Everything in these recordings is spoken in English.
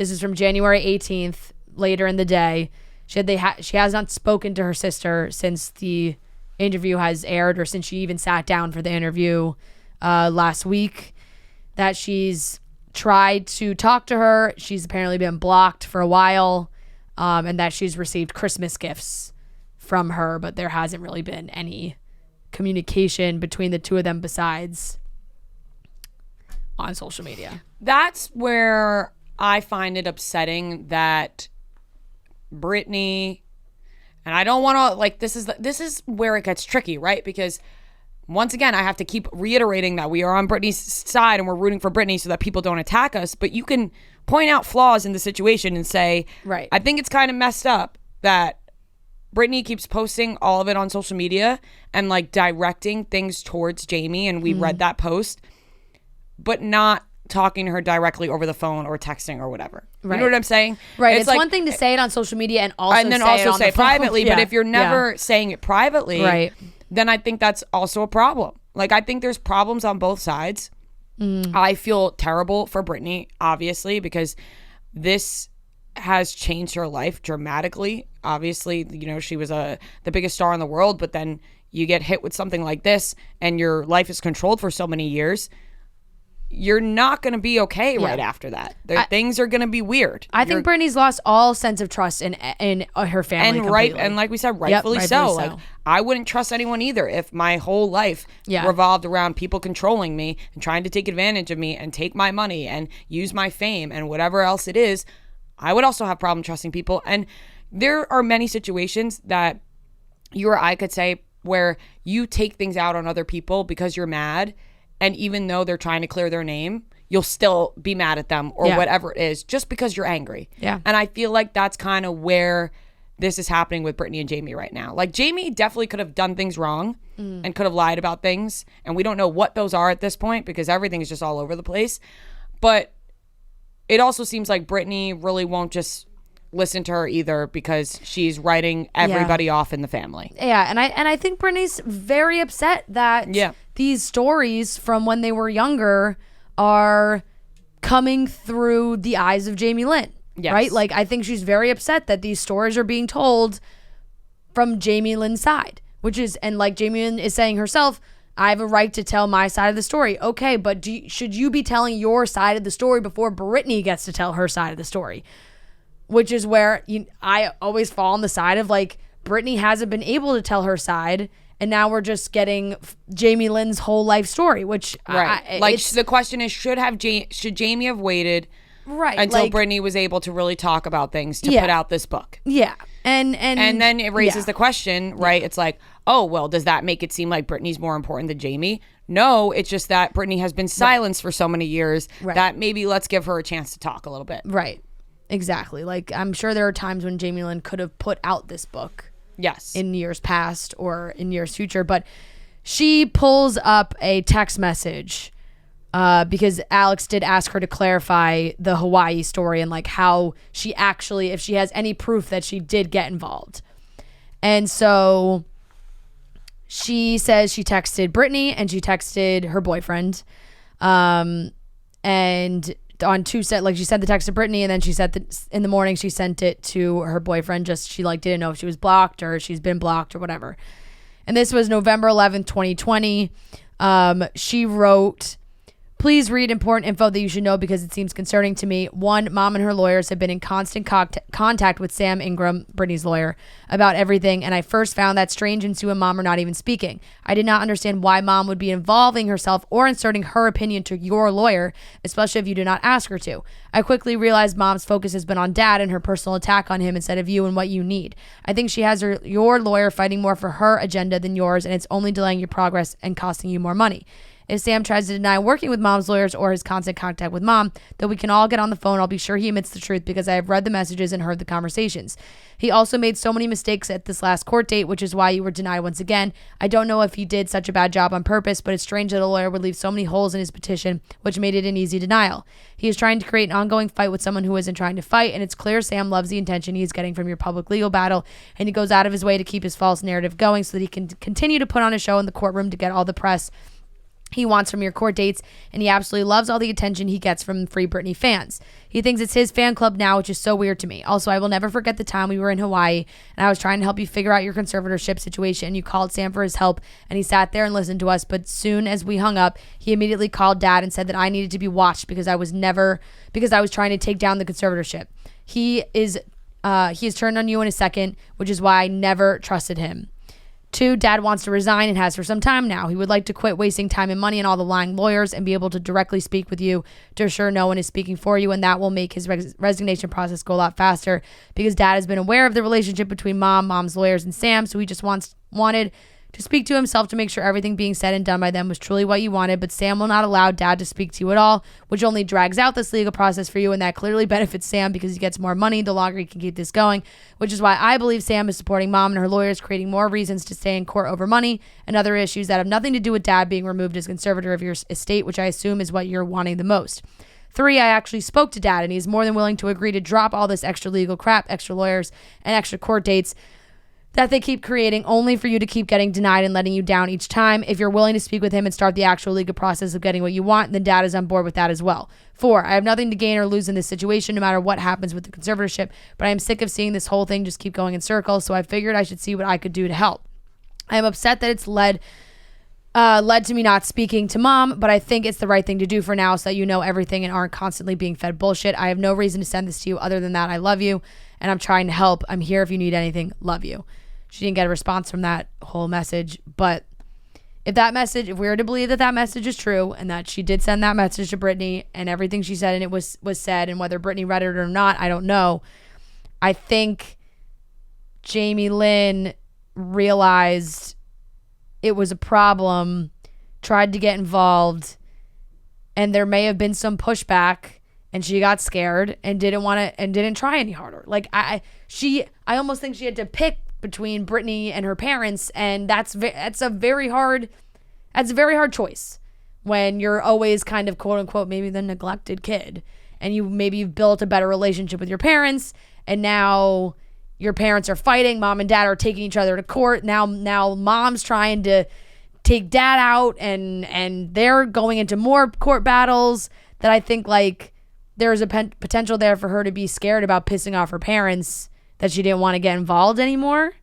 This is from January 18th, later in the day. She has not spoken to her sister since the interview has aired, or since she even sat down for the interview last week. That she's tried to talk to her. She's apparently been blocked for a while, and that she's received Christmas gifts from her, but there hasn't really been any communication between the two of them besides on social media. That's where I find it upsetting that Britney, and I don't want to, like, this is where it gets tricky, right? Because once again, I have to keep reiterating that we are on Britney's side and we're rooting for Britney so that people don't attack us. But you can point out flaws in the situation and say, right, I think it's kind of messed up that Britney keeps posting all of it on social media and like directing things towards Jamie. And we read that post, but not talking to her directly over the phone or texting or whatever. Right. You know what I'm saying? Right. It's like, one thing to say it on social media and then also say it privately. Yeah. But if you're never saying it privately, right, then I think that's also a problem. Like, I think there's problems on both sides. I feel terrible for Britney, obviously, because this has changed her life dramatically. Obviously, you know, she was the biggest star in the world, but then you get hit with something like this and your life is controlled for so many years. You're not going to be okay right after that. Things are going to be weird. I think Britney's lost all sense of trust in her family completely. And like we said, rightfully so. Like, I wouldn't trust anyone either if my whole life revolved around people controlling me and trying to take advantage of me and take my money and use my fame and whatever else it is. I would also have problem trusting people. And there are many situations that you or I could say where you take things out on other people because you're mad. And even though they're trying to clear their name, you'll still be mad at them or whatever it is, just because you're angry. Yeah. And I feel like that's kind of where this is happening with Britney and Jamie right now. Like, Jamie definitely could have done things wrong and could have lied about things. And we don't know what those are at this point because everything is just all over the place. But it also seems like Britney really won't just listen to her either because she's writing everybody off in the family. Yeah, and I think Britney's very upset that these stories from when they were younger are coming through the eyes of Jamie Lynn. Yes. Right? Like, I think she's very upset that these stories are being told from Jamie Lynn's side, which is, and like Jamie Lynn is saying herself, I have a right to tell my side of the story. Okay, but should you be telling your side of the story before Britney gets to tell her side of the story? Which is where I always fall on the side of, like, Britney hasn't been able to tell her side, and now we're just getting Jamie Lynn's whole life story, which the question is, should Jamie have waited until Britney was able to really talk about things to put out this book? Yeah. And then it raises the question, right? It's like, oh, well, does that make it seem like Britney's more important than Jamie? No, it's just that Britney has been silenced for so many years that maybe let's give her a chance to talk a little bit. Right. Exactly. Like, I'm sure there are times when Jamie Lynn could have put out this book. Yes. In years past or in years future. But she pulls up a text message because Alex did ask her to clarify the Hawaii story and, like, how she actually, if she has any proof that she did get involved. And so she says she texted Britney and she texted her boyfriend. And on Tuesday, like, she sent the text to Britney, and then she sent in the morning she sent it to her boyfriend. Just, she like didn't know if she was blocked or she's been blocked or whatever. And this was November 11th, 2020. She wrote, please read important info that you should know because it seems concerning to me. One, Mom and her lawyers have been in constant contact with Sam Ingram, Britney's lawyer, about everything, and I first found that strange, and Sue and Mom are not even speaking. I did not understand why Mom would be involving herself or inserting her opinion to your lawyer, especially if you did not ask her to. I quickly realized Mom's focus has been on Dad and her personal attack on him instead of you and what you need. I think she has your lawyer fighting more for her agenda than yours, and it's only delaying your progress and costing you more money. If Sam tries to deny working with Mom's lawyers or his constant contact with Mom, then we can all get on the phone. I'll be sure he admits the truth because I have read the messages and heard the conversations. He also made so many mistakes at this last court date, which is why you were denied once again. I don't know if he did such a bad job on purpose, but it's strange that a lawyer would leave so many holes in his petition, which made it an easy denial. He is trying to create an ongoing fight with someone who isn't trying to fight, and it's clear Sam loves the attention he's getting from your public legal battle, and he goes out of his way to keep his false narrative going so that he can continue to put on a show in the courtroom to get all the press he wants from your court dates, and he absolutely loves all the attention he gets from Free Britney fans. He thinks it's his fan club now, which is so weird to me. Also, I will never forget the time we were in Hawaii, and I was trying to help you figure out your conservatorship situation, and you called Sam for his help, and he sat there and listened to us, but soon as we hung up, he immediately called Dad and said that I needed to be watched because I was trying to take down the conservatorship. He has turned on you in a second, which is why I never trusted him. 2, Dad wants to resign and has for some time now. He would like to quit wasting time and money on all the lying lawyers and be able to directly speak with you to assure no one is speaking for you, and that will make his resignation process go a lot faster because Dad has been aware of the relationship between Mom's lawyers, and Sam, so he just wanted to speak to himself to make sure everything being said and done by them was truly what you wanted, but Sam will not allow Dad to speak to you at all, which only drags out this legal process for you, and that clearly benefits Sam because he gets more money the longer he can keep this going, which is why I believe Sam is supporting Mom and her lawyers, creating more reasons to stay in court over money and other issues that have nothing to do with Dad being removed as conservator of your estate, which I assume is what you're wanting the most. 3, I actually spoke to Dad, and he's more than willing to agree to drop all this extra legal crap, extra lawyers, and extra court dates that they keep creating only for you to keep getting denied and letting you down each time. If you're willing to speak with him and start the actual legal process of getting what you want, then Dad is on board with that as well. 4, I have nothing to gain or lose in this situation no matter what happens with the conservatorship, but I am sick of seeing this whole thing just keep going in circles, so I figured I should see what I could do to help. I am upset that it's led to me not speaking to Mom, but I think it's the right thing to do for now so that you know everything and aren't constantly being fed bullshit. I have no reason to send this to you other than that I love you and I'm trying to help. I'm here if you need anything. Love you. She didn't get a response from that whole message, but if we were to believe that message is true and that she did send that message to Britney and everything she said and it was said, and whether Britney read it or not, I don't know. I think Jamie Lynn realized it was a problem, tried to get involved, and there may have been some pushback, and she got scared and didn't try any harder. Like I almost think she had to pick between Britney and her parents, and that's a very hard choice when you're always kind of quote unquote maybe the neglected kid, and you've built a better relationship with your parents, and now your parents are fighting, Mom and Dad are taking each other to court. Now Mom's trying to take Dad out, and they're going into more court battles. That I think like there's a potential there for her to be scared about pissing off her parents, that she didn't want to get involved anymore.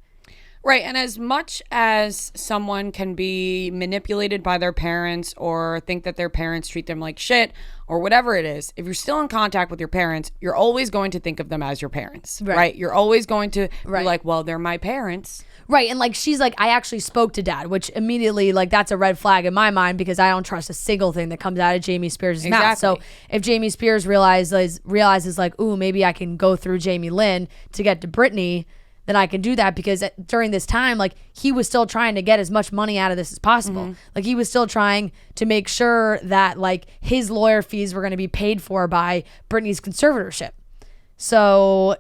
Right. And as much as someone can be manipulated by their parents or think that their parents treat them like shit or whatever it is, if you're still in contact with your parents, you're always going to think of them as your parents. Right. You're always going to be like, well, they're my parents. Right. And like, she's like, I actually spoke to Dad, which immediately, like, that's a red flag in my mind because I don't trust a single thing that comes out of Jamie Spears' mouth. So if Jamie Spears realizes like, ooh, maybe I can go through Jamie Lynn to get to Britney, then I can do that, because during this time, like, he was still trying to get as much money out of this as possible. Mm-hmm. Like, he was still trying to make sure that, like, his lawyer fees were going to be paid for by Britney's conservatorship. So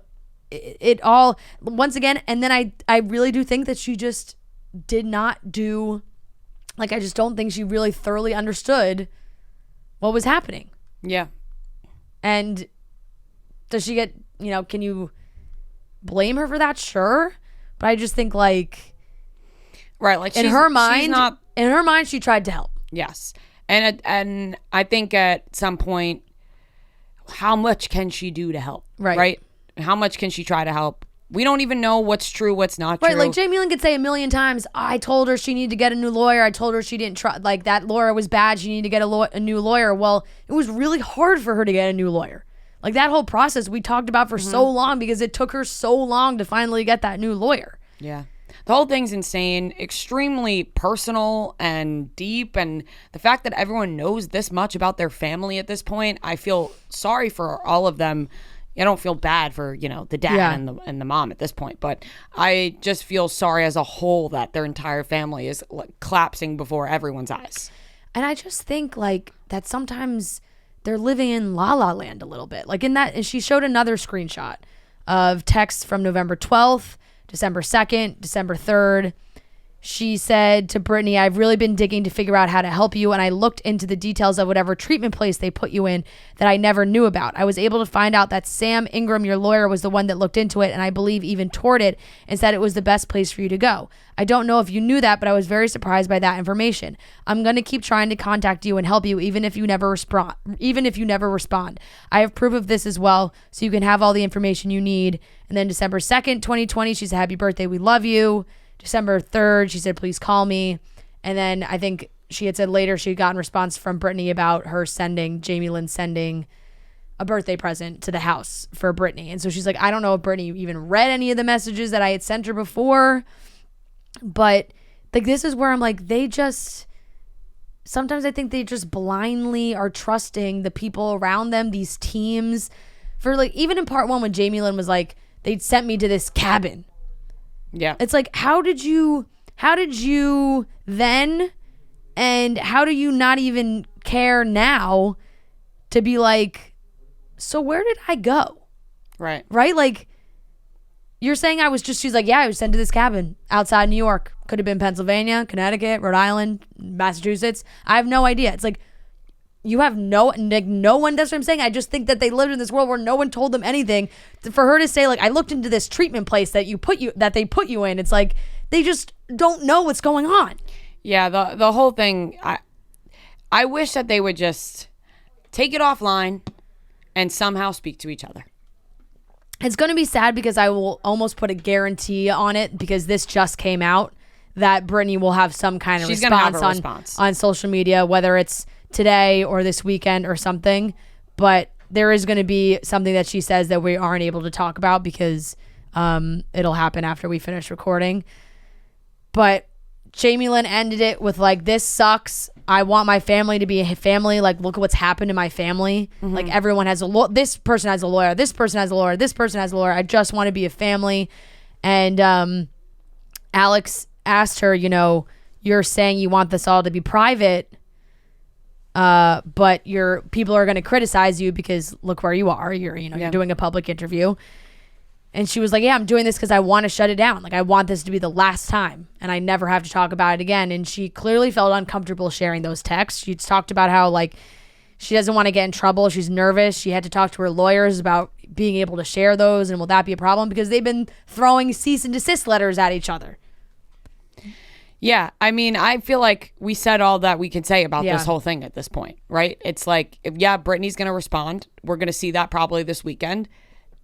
it all, once again, and then I really do think that she just did not do, like, I just don't think she really thoroughly understood what was happening. Yeah. And does she get, can you blame her for that? Sure. But I just think, like, right, like, in her mind she tried to help. Yes. And I think at some point, how much can she do to help? Right? How much can she try to help? We don't even know what's true, what's not true. Right, like, Jamie Lynn could say a million times, I told her she needed to get a new lawyer. I told her she didn't try, like, that lawyer was bad. She needed to get a new lawyer. Well, it was really hard for her to get a new lawyer. Like, that whole process we talked about for so long, because it took her so long to finally get that new lawyer. Yeah. The whole thing's insane, extremely personal and deep. And the fact that everyone knows this much about their family at this point, I feel sorry for all of them. I don't feel bad for, the dad and the mom at this point, but I just feel sorry as a whole that their entire family is, like, collapsing before everyone's eyes. And I just think, like, that sometimes they're living in La La Land a little bit. Like, in that, and she showed another screenshot of texts from November 12th, December 2nd, December 3rd. she said to Britney, I've really been digging to figure out how to help you, and I looked into the details of whatever treatment place they put you in that I never knew about. I was able to find out that Sam Ingram, your lawyer, was the one that looked into it, and I believe even toured it and said it was the best place for you to go. I don't know if you knew that, but I was very surprised by that information. I'm going to keep trying to contact you and help you even if you never respond. I have proof of this as well, so you can have all the information you need. And then December 2nd, 2020, she said, happy birthday, we love you. December 3rd, she said, please call me. And then I think she had said later she had gotten a response from Britney about her Jamie Lynn sending a birthday present to the house for Britney. And so she's like, I don't know if Britney even read any of the messages that I had sent her before. But like, this is where I'm like, sometimes I think they just blindly are trusting the people around them, these teams. For like, even in part 1 when Jamie Lynn was like, they'd sent me to this cabin. Yeah. It's like, how did you then, and how do you not even care now to be like, so where did I go? Right. Right? Like, you're saying she's like, yeah, I was sent to this cabin outside New York. Could have been Pennsylvania, Connecticut, Rhode Island, Massachusetts. I have no idea. It's like, you have no one, that's what I'm saying. I just think that they lived in this world where no one told them anything. For her to say, like, I looked into this treatment place that they put you in, it's like they just don't know what's going on. Yeah, the whole thing, I wish that they would just take it offline and somehow speak to each other. It's going to be sad because I will almost put a guarantee on it, because this just came out, that Britney will have some kind of response on social media, whether it's today or this weekend or something. But there is going to be something that she says that we aren't able to talk about because it'll happen after we finish recording. But Jamie Lynn ended it with like, this sucks. I want my family to be a family. Like, look at what's happened to my family. Mm-hmm. Like, everyone has this person has a lawyer. This person has a lawyer. This person has a lawyer. I just want to be a family. And Alex asked her, you're saying you want this all to be private, but your people are going to criticize you because look where you are. You're doing a public interview. And she was like, yeah, I'm doing this because I want to shut it down. Like, I want this to be the last time and I never have to talk about it again. And she clearly felt uncomfortable sharing those texts. She's talked about how, like, she doesn't want to get in trouble. She's nervous. She had to talk to her lawyers about being able to share those. And will that be a problem? Because they've been throwing cease and desist letters at each other. Yeah, I mean, I feel like we said all that we can say about this whole thing at this point, right? It's like, Britney's going to respond. We're going to see that probably this weekend.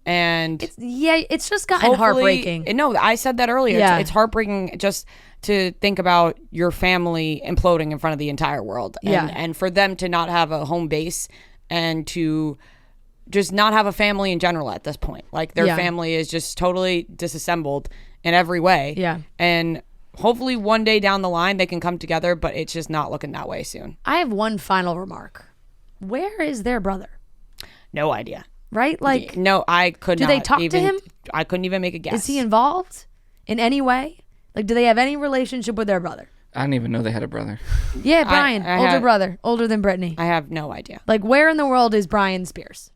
And it's just gotten heartbreaking. No, I said that earlier. Yeah. It's heartbreaking just to think about your family imploding in front of the entire world. And for them to not have a home base and to just not have a family in general at this point. Like, their family is just totally disassembled in every way. Yeah. And hopefully one day down the line they can come together, but it's just not looking that way soon. I have one final remark. Where is their brother? No idea. Right? Like, no, I could not. Do they talk to him? I couldn't even make a guess. Is he involved in any way? Like, do they have any relationship with their brother? I didn't even know they had a brother. Yeah, Brian, older brother, older than Britney. I have no idea. Like, where in the world is Brian Spears?